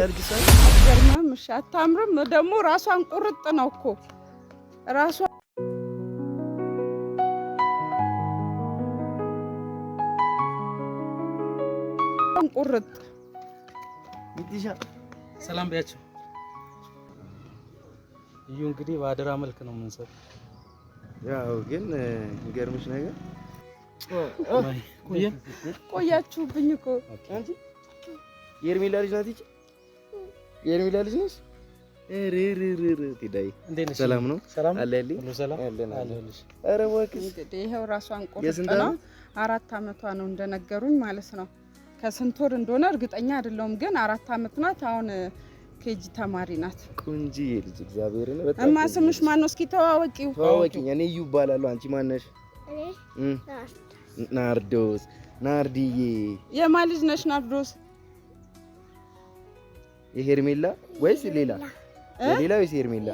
ልጅ ሰው ገርማም እሺ አታምርም ደግሞ ራሷን ቁርጥ ነው እኮ ራሷን ቁርጥ ሚዲሻ ሰላም ቢያቸው እዩ እንግዲህ በአደራ መልክ ነው የምንሰጥ ያው ግን ይገርምሽ ነገር ቆያችሁብኝ እኮ አንቺ የርሚላ ልጅ ናት። የርሚላ ልጅ ነሽ? ትዳይ ሰላም ነው አለልኝ ሁሉ ሰላም አለልሽ። ኧረ እባክሽ እንግዲህ ይሄው ራሷን ቁርጥ ነው 4 አመቷ ነው እንደነገሩኝ ማለት ነው። ከስንት ወር እንደሆነ እርግጠኛ አይደለሁም ግን 4 አመት ናት። አሁን ኬጂ ተማሪ ናት። ቁንጂ ልጅ እግዚአብሔርን በጣም እማ ስምሽ ማን ነው? እስኪ ተዋወቂው። ተዋወቂኝ። እኔ እዩ እባላለሁ። አንቺ ማን ነሽ? ናርዶስ። ናርዲዬ የማን ልጅ ነሽ ናርዶስ? የሄርሜላ ወይስ ሌላ? ሌላ ወይስ ሄርሜላ?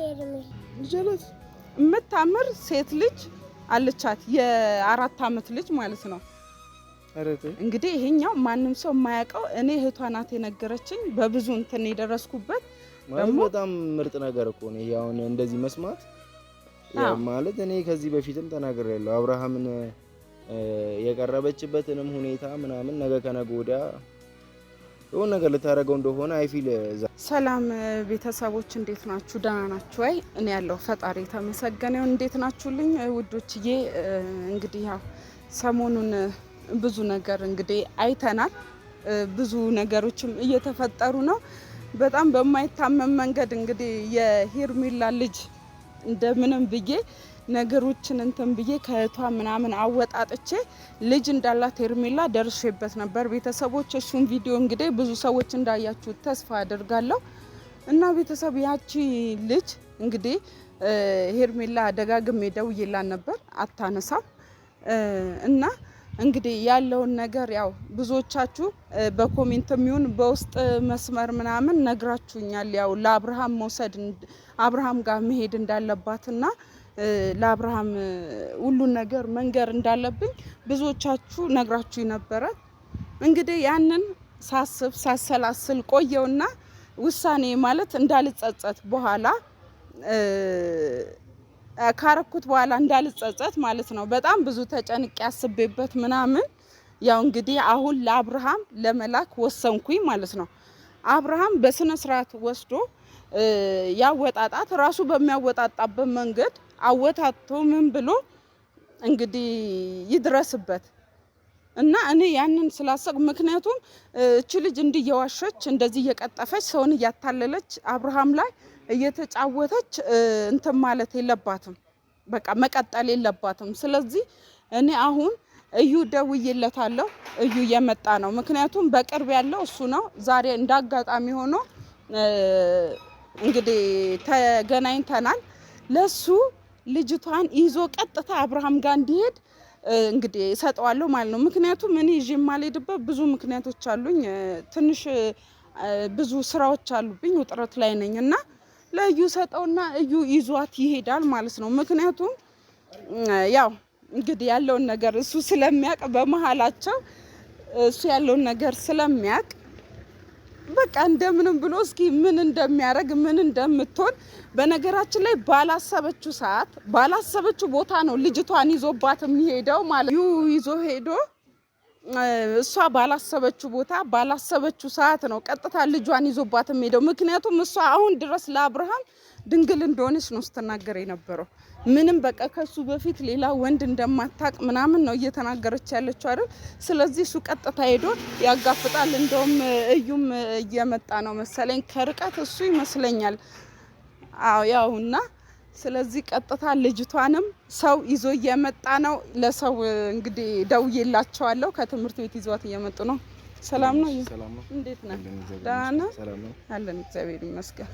ልጅ አላት የምታምር ሴት ልጅ አለቻት። የ4 አመት ልጅ ማለት ነው። እንግዲህ ይሄኛው ማንም ሰው የማያውቀው እኔ እህቷ ናት የነገረችኝ። በብዙ እንትን የደረስኩበት ደግሞ በጣም ምርጥ ነገር እኮ ነው ይሄ። አሁን እንደዚህ መስማት ማለት እኔ ከዚህ በፊትም ተናግሬያለሁ። አብርሃምን የቀረበችበትንም ሁኔታ ምናምን ነገ ከነገ ወዲያ የሆነ ነገር ልታደርገው እንደሆነ አይፊል። ሰላም ቤተሰቦች እንዴት ናችሁ? ደህና ናችሁ ወይ? እኔ ያለው ፈጣሪ ተመሰገነ ይሁን። እንዴት ናችሁልኝ ውዶችዬ? እንግዲህ ያው ሰሞኑን ብዙ ነገር እንግዲህ አይተናል። ብዙ ነገሮችም እየተፈጠሩ ነው። በጣም በማይታመን መንገድ እንግዲህ የሄርሜላ ልጅ እንደምንም ብዬ ነገሮችን እንትን ብዬ ከእህቷ ምናምን አወጣጥቼ ልጅ እንዳላት ሄርሜላ ደርሼበት ነበር ቤተሰቦች። እሱን ቪዲዮ እንግዲህ ብዙ ሰዎች እንዳያችሁ ተስፋ አደርጋለሁ። እና ቤተሰብ ያቺ ልጅ እንግዲህ ሄርሜላ ደጋግሜ ደውዬላት ነበር አታነሳም። እና እንግዲህ ያለውን ነገር ያው ብዙዎቻችሁ በኮሜንትም ይሁን በውስጥ መስመር ምናምን ነግራችሁኛል። ያው ለአብርሃም መውሰድ አብርሃም ጋር መሄድ እንዳለባትና ለአብርሃም ሁሉን ነገር መንገር እንዳለብኝ ብዙዎቻችሁ ነግራችሁ ነበረ። እንግዲህ ያንን ሳስብ ሳሰላስል ቆየውና ውሳኔ ማለት እንዳልጸጸት በኋላ ካረኩት በኋላ እንዳልጸጸት ማለት ነው። በጣም ብዙ ተጨንቄ ያስቤበት ምናምን ያው እንግዲህ አሁን ለአብርሃም ለመላክ ወሰንኩኝ ማለት ነው። አብርሃም በስነ ስርዓት ወስዶ ያወጣጣት ራሱ በሚያወጣጣበት መንገድ አወታቶ ምን ብሎ እንግዲህ ይድረስበት እና እኔ ያንን ስላሰብ ምክንያቱም እቺ ልጅ እንዲየዋሸች እንደዚህ እየቀጠፈች ሰውን እያታለለች አብርሃም ላይ እየተጫወተች እንትን ማለት የለባትም። በቃ መቀጠል የለባትም። ስለዚህ እኔ አሁን እዩ ደውዬለታለሁ። እዩ እየመጣ ነው። ምክንያቱም በቅርብ ያለው እሱ ነው። ዛሬ እንዳጋጣሚ ሆኖ እንግዲህ ተገናኝተናል። ለሱ ልጅቷን ይዞ ቀጥታ አብርሃም ጋር እንዲሄድ እንግዲህ እሰጠዋለሁ ማለት ነው። ምክንያቱም እኔ ይዤ የማልሄድበት ብዙ ምክንያቶች አሉኝ። ትንሽ ብዙ ስራዎች አሉብኝ፣ ውጥረት ላይ ነኝና ለዩ ሰጠውና እዩ ይዟት ይሄዳል ማለት ነው። ምክንያቱም ያው እንግዲህ ያለውን ነገር እሱ ስለሚያውቅ በመሃላቸው እሱ ያለውን ነገር ስለሚያውቅ በቃ እንደምንም ብሎ እስኪ ምን እንደሚያደርግ ምን እንደምትሆን በነገራችን ላይ ባላሰበችው ሰዓት ባላሰበችው ቦታ ነው ልጅቷን ይዞባት የሚሄደው ማለት ይዞ ሄዶ እሷ ባላሰበችው ቦታ ባላሰበችው ሰዓት ነው ቀጥታ ልጇን ይዞባት የሚሄደው። ምክንያቱም እሷ አሁን ድረስ ለአብርሃም ድንግል እንደሆነች ነው ስትናገር የነበረው። ምንም በቃ ከሱ በፊት ሌላ ወንድ እንደማታቅ ምናምን ነው እየተናገረች ያለችው አይደል? ስለዚህ እሱ ቀጥታ ሄዶ ያጋፍጣል። እንደውም እዩም እየመጣ ነው መሰለኝ ከርቀት እሱ ይመስለኛል። አዎ ያውና ስለዚህ ቀጥታ ልጅቷንም ሰው ይዞ እየመጣ ነው። ለሰው እንግዲህ ደውዬላቸዋለሁ። ከትምህርት ቤት ይዟት እየመጡ ነው። ሰላም ነው? ሰላም ነው። እንዴት ነህ? ደህና ነህ? ሰላም ነው አለን እግዚአብሔር ይመስገን።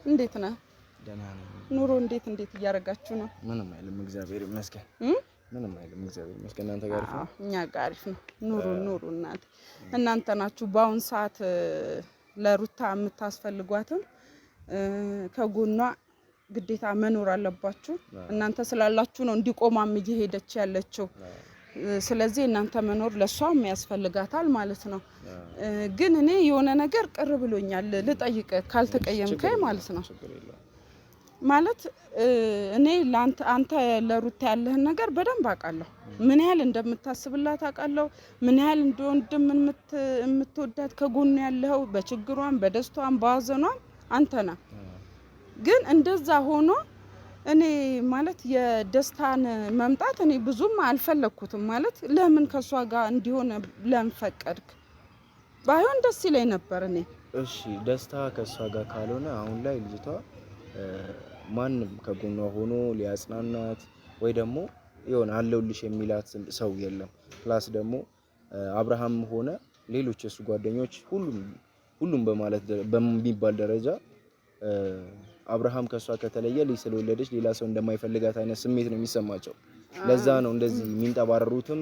እንዴት ነህ? ደህና ነኝ። ኑሮ እንዴት እያደረጋችሁ ነው? ምንም አይልም እግዚአብሔር ይመስገን። ምንም አይልም እግዚአብሔር ይመስገን። እናንተ ጋር ነው? እኛ ጋር አሪፍ ነው። ኑሮ እናንተ ናችሁ በአሁን ሰዓት ለሩታ የምታስፈልጓትም ከጎኗ ግዴታ መኖር አለባችሁ። እናንተ ስላላችሁ ነው እንዲቆማም እየሄደች ያለችው ስለዚህ እናንተ መኖር ለሷም ያስፈልጋታል ማለት ነው። ግን እኔ የሆነ ነገር ቅር ብሎኛል ልጠይቅ ካልተቀየምከኝ ማለት ነው። ማለት እኔ አንተ ለሩታ ያለህን ነገር በደንብ አውቃለሁ። ምን ያህል እንደምታስብላት አውቃለሁ። ምን ያህል እንደወንድም የምትወዳት ከጎኑ ያለው በችግሯም በደስቷም በሀዘኗም አንተ ነህ። ግን እንደዛ ሆኖ እኔ ማለት የደስታን መምጣት እኔ ብዙም አልፈለኩትም። ማለት ለምን ከሷ ጋር እንዲሆን ለምን ፈቀድክ? ባይሆን ደስ ይለኝ ነበር እኔ። እሺ ደስታ ከሷ ጋር ካልሆነ አሁን ላይ ልጅቷ ማንም ከጎኗ ሆኖ ሊያጽናናት ወይ ደግሞ ይሆን አለውልሽ የሚላት ሰው የለም። ፕላስ ደግሞ አብርሃም ሆነ ሌሎች የሱ ጓደኞች ሁሉም በማለት በሚባል ደረጃ አብርሃም ከሷ ከተለየ ልጅ ስለወለደች ሌላ ሰው እንደማይፈልጋት አይነት ስሜት ነው የሚሰማቸው። ለዛ ነው እንደዚህ የሚንጠባረሩትም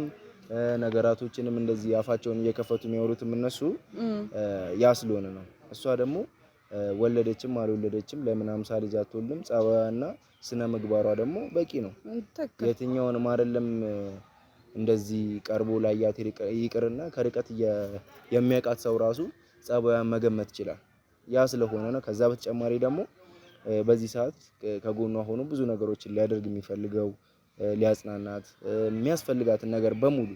ነገራቶችንም እንደዚህ አፋቸውን እየከፈቱ የሚያወሩትም እነሱ ያ ስለሆነ ነው። እሷ ደግሞ ወለደችም አልወለደችም ለምን 50 ልጅ አትወልድም? ጸባዋና ስነ ምግባሯ ደግሞ በቂ ነው። የትኛውንም አይደለም እንደዚህ ቀርቦ ላያት ይቅርና ከርቀት የሚያውቃት ሰው ራሱ ጸባዋን መገመት ይችላል። ያ ስለሆነ ነው። ከዛ በተጨማሪ ደግሞ በዚህ ሰዓት ከጎኗ ሆኖ ብዙ ነገሮችን ሊያደርግ የሚፈልገው ሊያጽናናት የሚያስፈልጋትን ነገር በሙሉ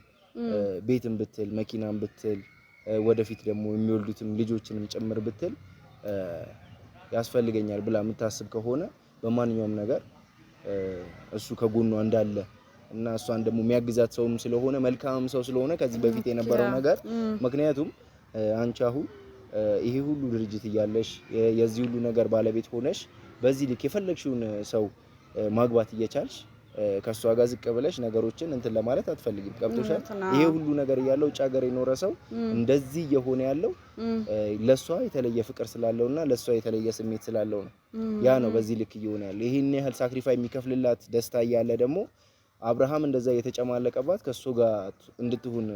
ቤትም ብትል መኪናም ብትል ወደፊት ደግሞ የሚወልዱትም ልጆችንም ጭምር ብትል ያስፈልገኛል ብላ የምታስብ ከሆነ በማንኛውም ነገር እሱ ከጎኗ እንዳለ እና እሷን ደግሞ የሚያግዛት ሰውም ስለሆነ መልካም ሰው ስለሆነ ከዚህ በፊት የነበረው ነገር ምክንያቱም አንቺ አሁን ይሄ ሁሉ ድርጅት እያለሽ የዚህ ሁሉ ነገር ባለቤት ሆነሽ በዚህ ልክ የፈለግሽውን ሰው ማግባት እየቻልሽ ከሷ ጋር ዝቅ ብለሽ ነገሮችን እንትን ለማለት አትፈልጊም። ገብቶሻል? ይሄ ሁሉ ነገር ያለው ውጭ ሀገር የኖረ ሰው እንደዚህ የሆነ ያለው ለሷ የተለየ ፍቅር ስላለውና ለሷ የተለየ ስሜት ስላለው ነው። ያ ነው በዚህ ልክ እየሆነ ያለው። ይሄን ያህል ሳክሪፋይ የሚከፍልላት ደስታ እያለ ደግሞ አብርሃም እንደዛ የተጨማለቀባት ከሱ ጋር እንድትሆን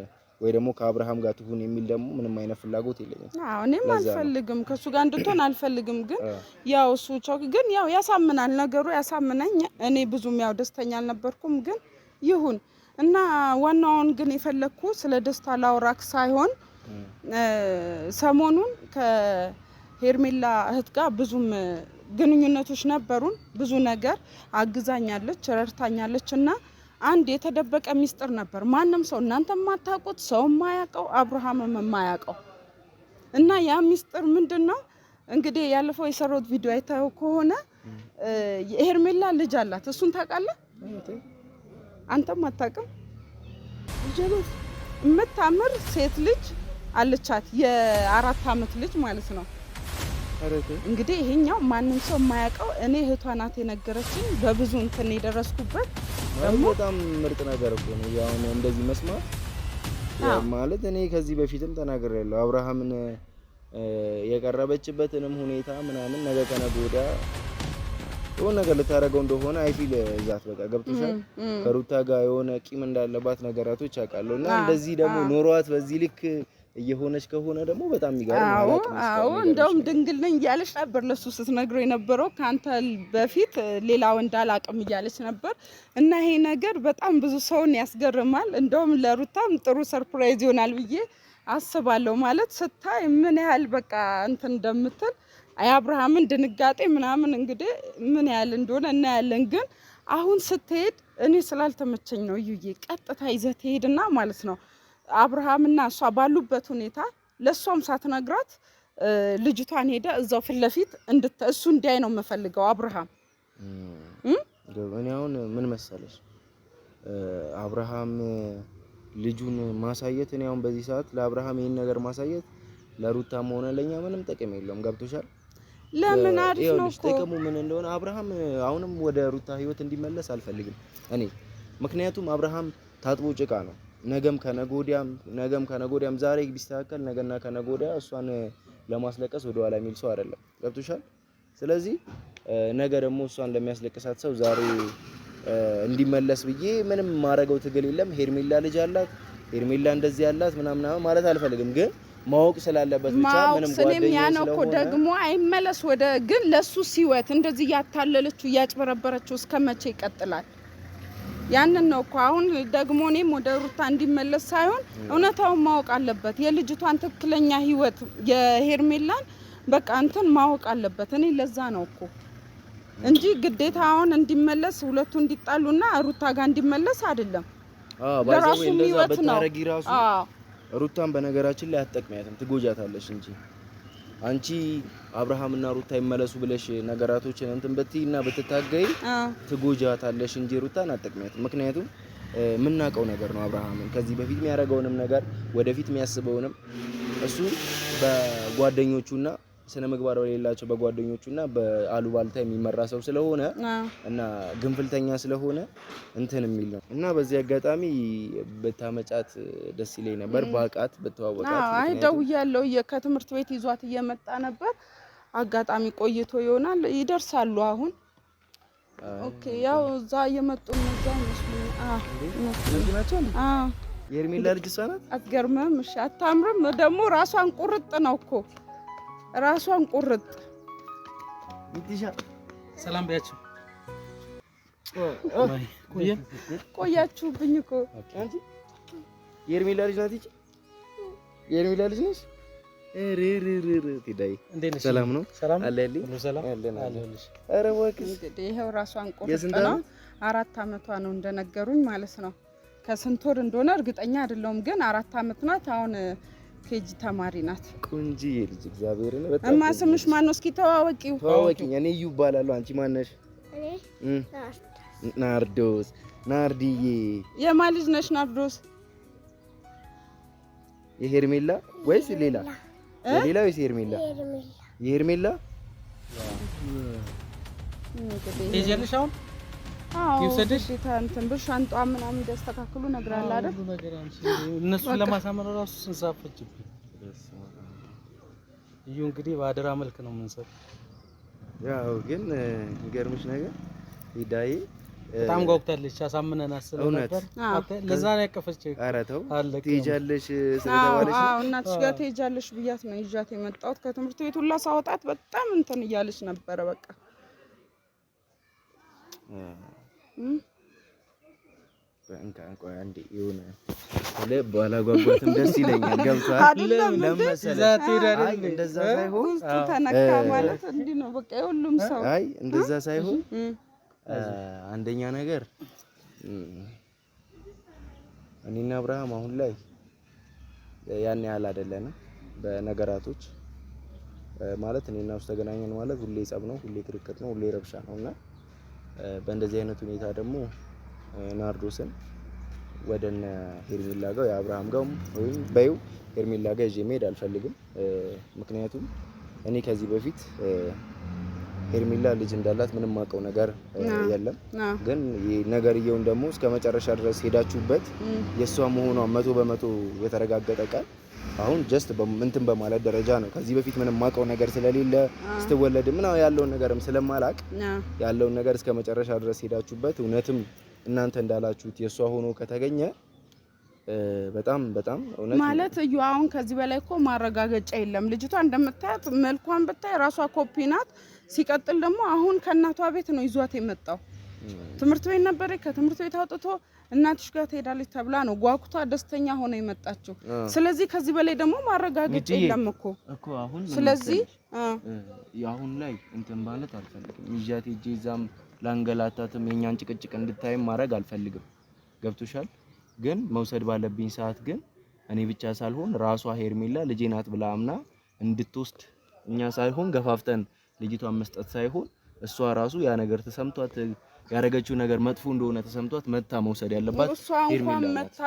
ወይ ደግሞ ከአብርሃም ጋር ትሁን የሚል ደግሞ ምንም አይነት ፍላጎት የለኝም። አዎ እኔም አልፈልግም ከሱ ጋር እንድትሆን አልፈልግም። ግን ያው እሱ ግን ያው ያሳምናል ነገሩ ያሳምነኝ። እኔ ብዙም ያው ደስተኛ አልነበርኩም። ግን ይሁን እና ዋናውን ግን የፈለኩ ስለ ደስታ ላውራክ ሳይሆን ሰሞኑን ከሄርሜላ እህት ጋር ብዙም ግንኙነቶች ነበሩን። ብዙ ነገር አግዛኛለች ረድታኛለች እና አንድ የተደበቀ ሚስጥር ነበር። ማንም ሰው እናንተ ማታውቁት ሰው ማያውቀው አብርሃምም ማያውቀው እና ያ ሚስጥር ምንድነው? እንግዲህ ያለፈው የሰራሁት ቪዲዮ አይተው ከሆነ የሄርሜላ ልጅ አላት። እሱን ታውቃለህ? አንተም አታውቅም? ጀለስ የምታምር ሴት ልጅ አለቻት። የ4 አመት ልጅ ማለት ነው። እንግዲህ ይሄኛው ማንም ሰው የማያውቀው እኔ እህቷ ናት የነገረችኝ። በብዙ እንትን የደረስኩበት ደግሞ በጣም ምርጥ ነገር እኮ ነው። ያው እንደዚህ መስማት ማለት እኔ ከዚህ በፊትም ተናግሬያለሁ። አብርሃምን የቀረበችበትንም ሁኔታ ምናምን ነገ ከነገ ወዲያ የሆነ ነገር ልታደርገው እንደሆነ አይፊል ዛት በቃ ገብቶሻል። ከሩታ ጋር የሆነ ቂም እንዳለባት ነገራቶች አውቃለሁ። እና እንደዚህ ደግሞ ኖሯት በዚህ ልክ እየሆነች ከሆነ ደግሞ በጣም ይገርም ማለት ነው። አዎ እንደውም ድንግል ነኝ እያለች ነበር ለሱ ስትነግረው የነበረው። ካንተ በፊት ሌላ ወንድ አላውቅም እያለች ነበር። እና ይሄ ነገር በጣም ብዙ ሰውን ያስገርማል። እንደውም ለሩታም ጥሩ ሰርፕራይዝ ይሆናል ብዬ አስባለሁ። ማለት ስታይ ምን ያህል በቃ እንትን እንደምትል አብርሃምን ድንጋጤ ምናምን እንግዲህ ምን ያህል እንደሆነ እናያለን። ግን አሁን ስትሄድ እኔ ስላልተመቸኝ ነው እዩዬ ቀጥታ ይዘህ ትሄድና ማለት ነው አብርሃምና እሷ ባሉበት ሁኔታ ለሷም ሳትነግራት ልጅቷን ሄደ እዛው ፊት ለፊት እሱ እንዲያይ ነው የምፈልገው አብርሃም። እኔ አሁን ምን መሰለሽ አብርሃም ልጁን ማሳየት እኔ አሁን በዚህ ሰዓት ለአብርሃም ይሄን ነገር ማሳየት ለሩታም ሆነ ለኛ ምንም ጥቅም የለውም። ገብቶሻል? ለምን አሪፍ ነው እኮ ጥቅሙ ምን እንደሆነ አብርሃም አሁንም ወደ ሩታ ህይወት እንዲመለስ አልፈልግም እኔ። ምክንያቱም አብርሃም ታጥቦ ጭቃ ነው። ነገም ከነጎዲያም ዛሬ ቢስተካከል ነገና ከነጎዲያ እሷን ለማስለቀስ ወደ ኋላ የሚል ሰው አይደለም። ገብቶሻል? ስለዚህ ነገ ደግሞ እሷን ለሚያስለቅሳት ሰው ዛሬ እንዲመለስ ብዬ ምንም ማረገው ትግል የለም። ሄርሜላ ልጅ አላት፣ ሄርሜላ እንደዚህ ያላት ምናምን ማለት አልፈልግም። ግን ማወቅ ስላለበት ብቻ ምንም ጓደኛዬ ስለሆነ ደግሞ አይመለስ ወደ ግን ለሱ ሲወት እንደዚህ ያታለለችው ያጭበረበረችው እስከመቼ ይቀጥላል? ያንን ነው እኮ አሁን ደግሞ እኔም ወደ ሩታ እንዲመለስ ሳይሆን እውነታውን ማወቅ አለበት። የልጅቷን ትክክለኛ ህይወት የሄርሜላን በቃ እንትን ማወቅ አለበት። እኔ ለዛ ነው እኮ እንጂ ግዴታ አሁን እንዲመለስ ሁለቱ እንዲጣሉና ሩታ ጋር እንዲመለስ አይደለም። ለራሱ ህይወት ነው። ሩታን በነገራችን ላይ አትጠቅሚያትም፣ ትጎጃታለሽ እንጂ አንቺ አብርሃምና ሩታ ይመለሱ ብለሽ ነገራቶችን እንትን በትይና በትታገይ ትጎጃታለሽ እንጂ ሩታን አትጠቅሚያትም። ምክንያቱም የምናውቀው ነገር ነው። አብርሃምን ከዚህ በፊት የሚያደርገውንም ነገር ወደፊት የሚያስበውንም እሱ በጓደኞቹና ስነ ምግባር በሌላቸው በጓደኞቹና በአሉባልታ የሚመራ ሰው ስለሆነ እና ግንፍልተኛ ስለሆነ እንትን የሚል ነው እና በዚህ አጋጣሚ በታመጫት ደስ ይለኝ ነበር። ባቃት በተዋወቃት አይ ደውያለሁ። ከትምህርት ቤት ይዟት እየመጣ ነበር። አጋጣሚ ቆይቶ ይሆናል ይደርሳሉ። አሁን ኦኬ ያው እዛ እየመጡ ነው። እዛ ነው የሄርሜላ ልጅ እሷ ናት። አትገርምም? እሺ አታምርም? ደግሞ ራሷን ቁርጥ ነው እኮ ራሷን ቁርጥ እንዲሻ ሰላም ቢያችሁ ቆያችሁብኝ እኮ አንቺ የሄርሜላ ልጅ ናት። እቺ የሄርሜላ ልጅ ነሽ? ትዳይ ሰላም ነው አለልኝ አለልሽ። ኧረ እባክሽ እንግዲህ ይሄው ራሷን ቁርጥ ነው። 4 አመቷ ነው እንደነገሩኝ ማለት ነው። ከስንት ወር እንደሆነ እርግጠኛ አይደለሁም፣ ግን 4 አመት ናት አሁን። ኬጂ ተማሪ ናት። ቆንጂ ልጅ እግዚአብሔርን በጣም እማ ስምሽ ማን ነው? እስኪ ተዋወቂው። ተዋወቂኝ። እኔ እዩ እባላለሁ። አንቺ ማን ነሽ? ናርዶስ። ናርዲዬ የማን ልጅ ነሽ ናርዶስ? የሄርሜላ ወይስ ሌላ? የሌላ ወይስ የሄርሜላ? የሄርሜላ ትሄጃለሽ አሁን? አዎ ይወሰድሽ እንትን ብር ሻንጧ ምናምን ያስተካክሉ ነግራላ አይደል? እነሱን ለማሳመር ራሱ ስንሳፈጅብኝ እዩ እንግዲህ በአደራ መልክ ነው የምንሰጥ። ያው ግን የሚገርምሽ ነገር ሂዳዬ በጣም ጓጉታለች። አሳምነናት ስለነበር ለዛ ነው ያቀፈችው። ኧረ ተው ትሄጃለሽ ስለተባለሽ ነው። አዎ እናትሽ ጋር ትሄጃለሽ ብያት ነው ይዣት የመጣሁት። ከትምህርት ቤት ሁላ ሳወጣት በጣም እንትን እያለች ነበረ። በቃ ቆይ አንዴ የሆነ ባላጓጓትም ደስ ይለኛል። ገብቷል? እንደዛ ሳይሆን ተነካ ማለት እንዲህ ነው በቃ የሁሉም ሰው። አይ እንደዛ ሳይሆን አንደኛ ነገር እኔና አብርሃም አሁን ላይ ያን ያህል አይደለንም በነገራቶች ማለት እኔና እሱ ተገናኘን ማለት ሁሌ ጸብ ነው፣ ሁሌ ክርክር ነው፣ ሁሌ ረብሻ ነውና በእንደዚህ አይነት ሁኔታ ደግሞ ናርዶስን ወደነ ሄርሜላ ጋር የአብርሃም ጋር ወይም በዩ ሄርሜላ ጋር ይዤ መሄድ አልፈልግም። ምክንያቱም እኔ ከዚህ በፊት ሄርሜላ ልጅ እንዳላት ምንም ማውቀው ነገር የለም። ግን ነገርየውን ደግሞ እስከ መጨረሻ ድረስ ሄዳችሁበት የሷ መሆኗ 100% የተረጋገጠ ቃል አሁን ጀስት እንትን በማለት ደረጃ ነው። ከዚህ በፊት ምንም ማውቀው ነገር ስለሌለ ስትወለድ ምን ያለውን ነገርም ስለማላቅ ያለውን ነገር እስከ መጨረሻ ድረስ ሄዳችሁበት እውነትም እናንተ እንዳላችሁት የሷ ሆኖ ከተገኘ በጣም በጣም እውነት ማለት እዩ አሁን ከዚህ በላይ እኮ ማረጋገጫ የለም። ልጅቷ እንደምታያት መልኳን ብታይ ራሷ ኮፒ ናት። ሲቀጥል ደግሞ አሁን ከእናቷ ቤት ነው ይዟት የመጣው። ትምህርት ቤት ነበር። ከትምህርት ቤት አውጥቶ እናትሽ ጋር ትሄዳለች ተብላ ነው ጓጉቷ ደስተኛ ሆነ የመጣችው። ስለዚህ ከዚህ በላይ ደግሞ ማረጋገጫ የለም እኮ አሁን። ስለዚህ አሁን ላይ እንትን ማለት አልፈልግም። ይዣት ሄጄ እዛም ላንገላታትም የኛን ጭቅጭቅ እንድታይም ማድረግ አልፈልግም። ገብቶሻል? ግን መውሰድ ባለብኝ ሰዓት ግን እኔ ብቻ ሳልሆን ራሷ ሄርሜላ ልጄ ናት ብላ አምና እንድትወስድ እኛ ሳይሆን ገፋፍተን ልጅቷን መስጠት ሳይሆን እሷ ራሱ ያ ነገር ተሰምቷት ያረጋችው ነገር መጥፎ እንደሆነ ተሰምቷት መታ መውሰድ ያለባት ሄርሜላ ናት።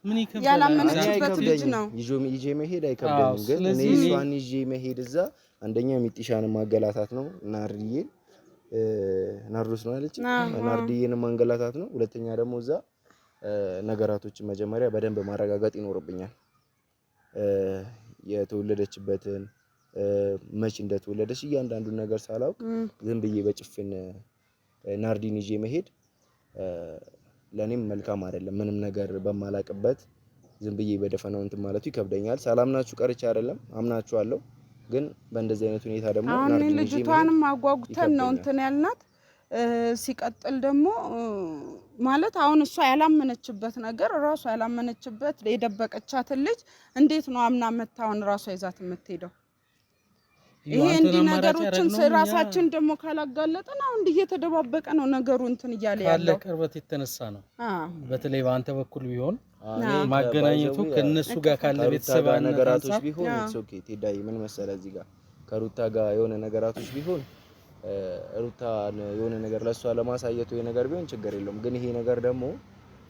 ምን ይከብዳል? ያላመነችበት ልጅ ነው። ይዤ መሄድ አይከብደኝም። ግን እኔ እሷን ይዤ መሄድ እዛ አንደኛ ሚጥሻን ማገላታት ነው። ናርዲዬን ናርዶስ ነው አለች። ናርዲዬን ማንገላታት ነው። ሁለተኛ ደግሞ እዛ ነገራቶችን መጀመሪያ በደንብ ማረጋጋጥ ይኖርብኛል። የተወለደችበትን መች እንደተወለደች እያንዳንዱን ነገር ሳላውቅ ዝም ብዬ በጭፍን ናርዲን ይዤ መሄድ ለኔም መልካም አይደለም። ምንም ነገር በማላቅበት ዝም ብዬ በደፈናው እንትን ማለቱ ይከብደኛል። ሳላምናችሁ ቀርቼ አይደለም፣ አምናችኋለሁ። ግን በእንደዚህ አይነት ሁኔታ ደግሞ ናርዲን ልጅቷንም አጓጉተን ነው እንትን ያልናት። ሲቀጥል ደግሞ ማለት አሁን እሷ ያላመነችበት ነገር ራሷ ያላመነችበት የደበቀቻትን ልጅ እንዴት ነው አምና መታውን ራሷ ይዛት የምትሄደው? ይሄ እንዲህ ነገሮችን ራሳችን ደግሞ ካላጋለጠን አሁን እየተደባበቀ ነው ነገሩ እንትን እያለ ያለው ካለ ቅርበት የተነሳ ነው። በተለይ በአንተ በኩል ቢሆን ማገናኘቱ ከነሱ ጋር ካለ ቤተሰብ ነገራቶች ቢሆን ኦኬ ቴዳይ ምን መሰለ እዚህ ጋር ከሩታ ጋር የሆነ ነገራቶች ቢሆን ሩታ የሆነ ነገር ለሷ ለማሳየቱ ይሄ ነገር ቢሆን ችግር የለውም። ግን ይሄ ነገር ደግሞ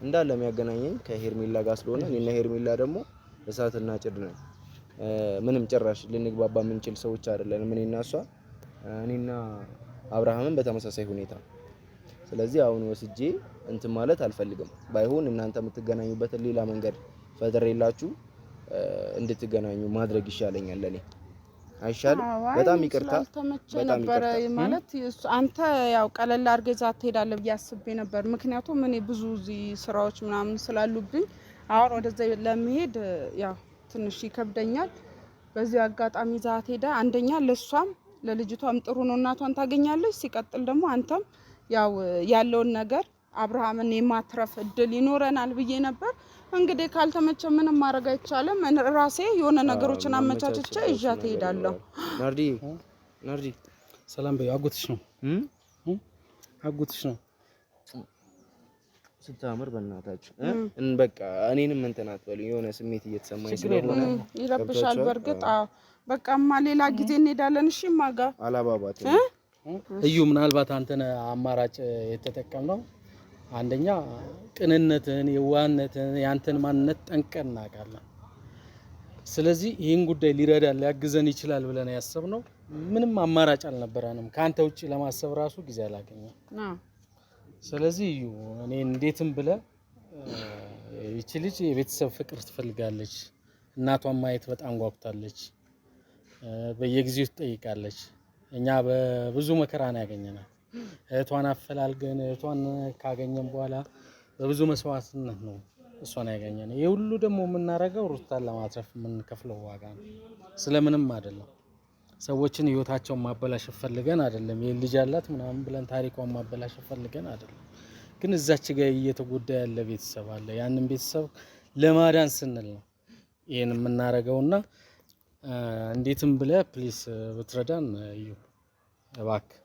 እንዳለ የሚያገናኘኝ ከሄርሜላ ጋር ስለሆነ እኔና ሄርሜላ ደግሞ እሳትና ጭድ ነን። ምንም ጭራሽ ልንግባባ የምንችል ሰዎች አይደለንም እኔና እሷ፣ እኔና አብርሃምን በተመሳሳይ ሁኔታ። ስለዚህ አሁን ወስጄ እንትን ማለት አልፈልግም። ባይሆን እናንተ የምትገናኙበትን ሌላ መንገድ ፈጥሬላችሁ እንድትገናኙ ማድረግ ይሻለኛል ለኔ። አይሻልም? በጣም ይቅርታ በጣም ይቅርታ ማለት አንተ ያው ቀለል አድርገህ ይዛት ትሄዳለህ ብዬ አስቤ ነበር። ምክንያቱም እኔ ብዙ እዚህ ስራዎች ምናምን ስላሉብኝ አሁን ወደዛ ለመሄድ ያው ትንሽ ይከብደኛል። በዚህ አጋጣሚ ይዛት ሄዳ አንደኛ ለሷም ለልጅቷም ጥሩ ነው፣ እናቷን ታገኛለች። ሲቀጥል ደግሞ አንተም ያው ያለውን ነገር አብርሃምን የማትረፍ እድል ይኖረናል ብዬ ነበር። እንግዲህ ካልተመቸ ምንም ማድረግ አይቻልም። ራሴ የሆነ ነገሮችን አመቻችቼ ይዣት እሄዳለሁ። ናርዲ ሰላም በይ። አጎትሽ ነው አጎትሽ ነው ስታምር በእናታችሁ በቃ እኔንም እንትን አትበሉ። የሆነ ስሜት እየተሰማኝ ስለሆነ ይረብሻል። በርግጥ አዎ በቃማ ሌላ ጊዜ እንሄዳለን። እሺ ማጋ አላባባት እዩ ምናልባት አንተን አማራጭ የተጠቀምነው አንደኛ ቅንነትን፣ የዋህነትን፣ ያንተን ማንነት ጠንቀን እናውቃለን። ስለዚህ ይህን ጉዳይ ሊረዳን ሊያግዘን ይችላል ብለን ያሰብነው ምንም አማራጭ አልነበረንም። ካንተ ውጪ ለማሰብ ራሱ ጊዜ አላገኘም። ስለዚህ እዩ እኔ እንዴትም ብለ ይቺ ልጅ የቤተሰብ ፍቅር ትፈልጋለች። እናቷን ማየት በጣም ጓጉታለች። በየጊዜው ትጠይቃለች። እኛ በብዙ መከራ ነው ያገኘናት። እህቷን አፈላልገን እህቷን ካገኘን በኋላ በብዙ መስዋዕትነት ነው እሷን ያገኘን። ይሄ ሁሉ ደግሞ የምናረገው ሩታን ለማትረፍ የምንከፍለው ዋጋ ነው። ስለምንም አይደለም። ሰዎችን ህይወታቸውን ማበላሸት ፈልገን አይደለም። ይሄ ልጅ አላት ምናምን ብለን ታሪኳን ማበላሸት ፈልገን አይደለም። ግን እዛች ጋር እየተጎዳ ያለ ቤተሰብ አለ። ያንን ቤተሰብ ለማዳን ስንል ነው ይሄን የምናረገውና እንዴትም ብለህ ፕሊስ ብትረዳን እዩ እባክህ።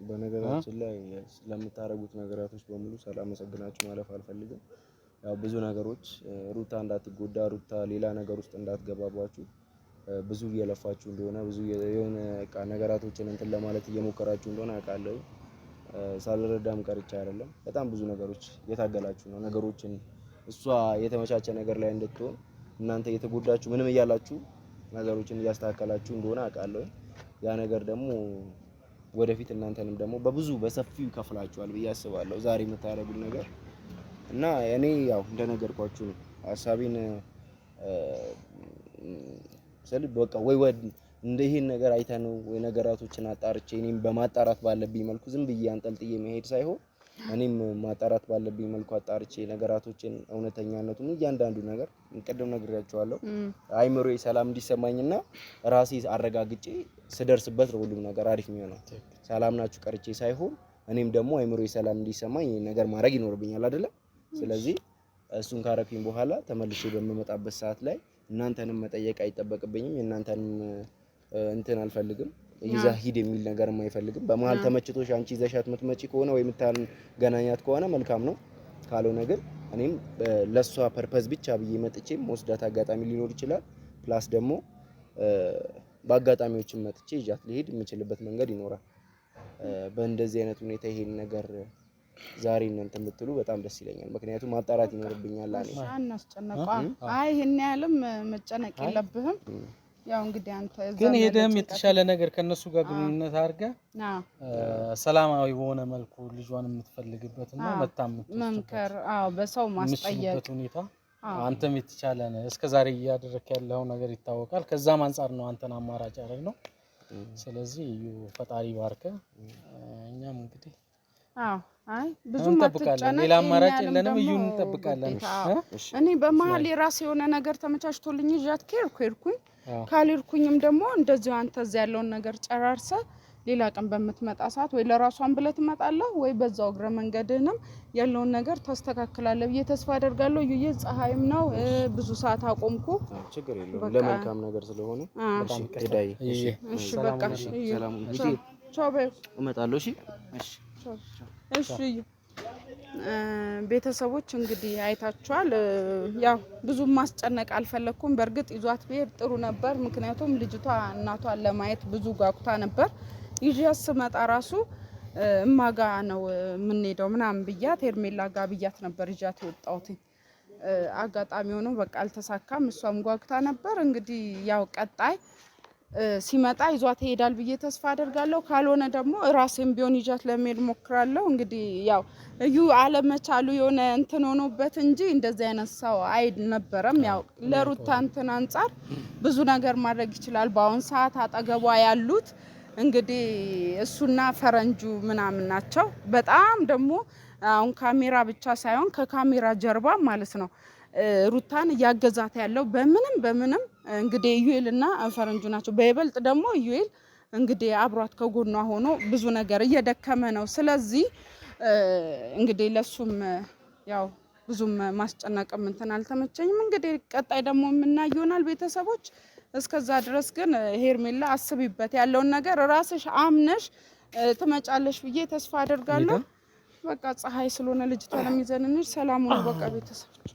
በነገራችን ላይ ስለምታረጉት ነገራቶች በሙሉ ሳላመሰግናችሁ ማለፍ አልፈልግም። ያው ብዙ ነገሮች ሩታ እንዳትጎዳ፣ ሩታ ሌላ ነገር ውስጥ እንዳትገባባችሁ ብዙ እየለፋችሁ እንደሆነ ብዙ የሆነ ነገራቶችን እንትን ለማለት እየሞከራችሁ እንደሆነ አውቃለሁ። ሳልረዳም ቀርቻ አይደለም። በጣም ብዙ ነገሮች እየታገላችሁ ነው። ነገሮችን እሷ የተመቻቸ ነገር ላይ እንድትሆን እናንተ እየተጎዳችሁ ምንም እያላችሁ ነገሮችን እያስተካከላችሁ እንደሆነ አውቃለሁ። ያ ነገር ደግሞ ወደፊት እናንተንም ደግሞ በብዙ በሰፊው ከፍላችኋል ብዬ አስባለሁ ዛሬ የምታረጉት ነገር እና እኔ ያው እንደነገርኳችሁ ነው ሐሳቤን ስለ በቃ ወይ እንደ ይሄን ነገር አይተነው ወይ ነገራቶችን አጣርቼ እኔም በማጣራት ባለብኝ መልኩ ዝም ብዬ አንጠልጥዬ መሄድ ሳይሆን እኔም ማጣራት ባለብኝ መልኩ አጣርቼ ነገራቶችን እውነተኛነቱን እያንዳንዱ ነገር እንቀደም ነግሬያቸዋለሁ። አይምሮዬ ሰላም እንዲሰማኝና ራሴ አረጋግጬ ስደርስበት ነው ሁሉም ነገር አሪፍ የሚሆነው። ሰላም ናችሁ ቀርቼ ሳይሆን እኔም ደግሞ አይምሮዬ ሰላም እንዲሰማኝ ነገር ማድረግ ይኖርብኛል አይደለ? ስለዚህ እሱን ካረኩኝ በኋላ ተመልሼ በመመጣበት ሰዓት ላይ እናንተንም መጠየቅ አይጠበቅብኝም። እናንተንም እንትን አልፈልግም ይዛ ሂድ የሚል ነገር አይፈልግም። በመሃል ተመችቶሽ አንቺ ይዘሻት የምትመጪ ከሆነ ወይ የምታገናኛት ከሆነ መልካም ነው። ካልሆነ ግን እኔም ለሷ ፐርፐዝ ብቻ ብዬ መጥቼ ወስዳት አጋጣሚ ሊኖር ይችላል። ፕላስ ደግሞ በአጋጣሚዎችም መጥቼ ይዣት ሊሄድ የሚችልበት መንገድ ይኖራል። በእንደዚህ አይነት ሁኔታ ይሄን ነገር ዛሬ እናንተ የምትሉ በጣም ደስ ይለኛል። ምክንያቱም ማጣራት ይኖርብኛል። አይ ይሄን ያህልም መጨነቅ የለብህም። ያው እንግዲህ አንተ ግን ሄደህም የተሻለ ነገር ከነሱ ጋር ግንኙነት አድርገህ ሰላማዊ በሆነ መልኩ ልጇን የምትፈልግበትና መምከር በሰው ማስጠየቅ ሁኔታ አንተም የተቻለ ነው። እስከዛሬ እያደረክ ያለው ነገር ይታወቃል። ከዛም አንፃር ነው አንተን አማራጭ ያደረግነው። ስለዚህ ፈጣሪ ባርከ እኛም እንግዲህ አይ ብዙም እንጠብቃለን። ሌላ አማራጭ የለንም። እዩን እንጠብቃለን። እኔ በመሀል የራሴ የሆነ ነገር ተመቻችቶልኝ ይዣት ከሄድኩኝ ካልሄድኩኝም ደግሞ እንደዚሁ አንተ እዚያ ያለውን ነገር ጨራርሰ ሌላ ቀን በምትመጣ ሰዓት ወይ ለራሷን ብለህ ትመጣለህ ወይ በዛው እግረ መንገድህንም ያለውን ነገር ታስተካክላለህ ብዬ ተስፋ አደርጋለሁ። ይዬ ፀሐይም ነው ብዙ ሰዓት አቆምኩ። ችግር የለውም ለመልካም ነገር ስለሆነ በጣም ሄዳይ። እሺ በቃ ሰላም ቻው በይ እመጣለሁ። እሺ እሺ ቤተሰቦች እንግዲህ አይታችኋል። ያው ብዙ ማስጨነቅ አልፈለኩም። በእርግጥ ይዟት ብሄድ ጥሩ ነበር። ምክንያቱም ልጅቷ እናቷን ለማየት ብዙ ጓጉታ ነበር። ይዤያት ስመጣ ራሱ እማጋ ነው የምንሄደው ምናምን ብያት ሄርሜላ ጋር ብያት ነበር ይዣት የወጣሁት። አጋጣሚ ሆኖ በቃ አልተሳካም። እሷም ጓጉታ ነበር። እንግዲህ ያው ቀጣይ ሲመጣ ይዟት ይሄዳል ብዬ ተስፋ አደርጋለሁ። ካልሆነ ደግሞ ራሴም ቢሆን ይዣት ለመሄድ ሞክራለሁ። እንግዲህ ያው እዩ አለመቻሉ የሆነ እንትን ሆኖበት እንጂ እንደዚህ አይነት ሰው አይነበረም። ያው ለሩታ እንትን አንጻር ብዙ ነገር ማድረግ ይችላል። በአሁን ሰዓት አጠገቧ ያሉት እንግዲህ እሱና ፈረንጁ ምናምን ናቸው። በጣም ደግሞ አሁን ካሜራ ብቻ ሳይሆን ከካሜራ ጀርባ ማለት ነው ሩታን እያገዛት ያለው በምንም እንግዲህ ዩኤልና ፈረንጁ ናቸው። በይበልጥ ደግሞ ዩኤል እንግዲህ አብሯት ከጎኗ ሆኖ ብዙ ነገር እየደከመ ነው። ስለዚህ እንግዲህ ለሱም ያው ብዙም ማስጨነቅም እንትን አልተመቸኝም። እንግዲህ ቀጣይ ደግሞ የምናየው ይሆናል ቤተሰቦች። እስከዛ ድረስ ግን ሄርሜላ አስቢበት፣ ያለውን ነገር ራስሽ አምነሽ ትመጫለሽ ብዬ ተስፋ አደርጋለሁ። በቃ ፀሐይ ስለሆነ ልጅቷ ለሚዘንንሽ ሰላም ነው። በቃ ቤተሰቦች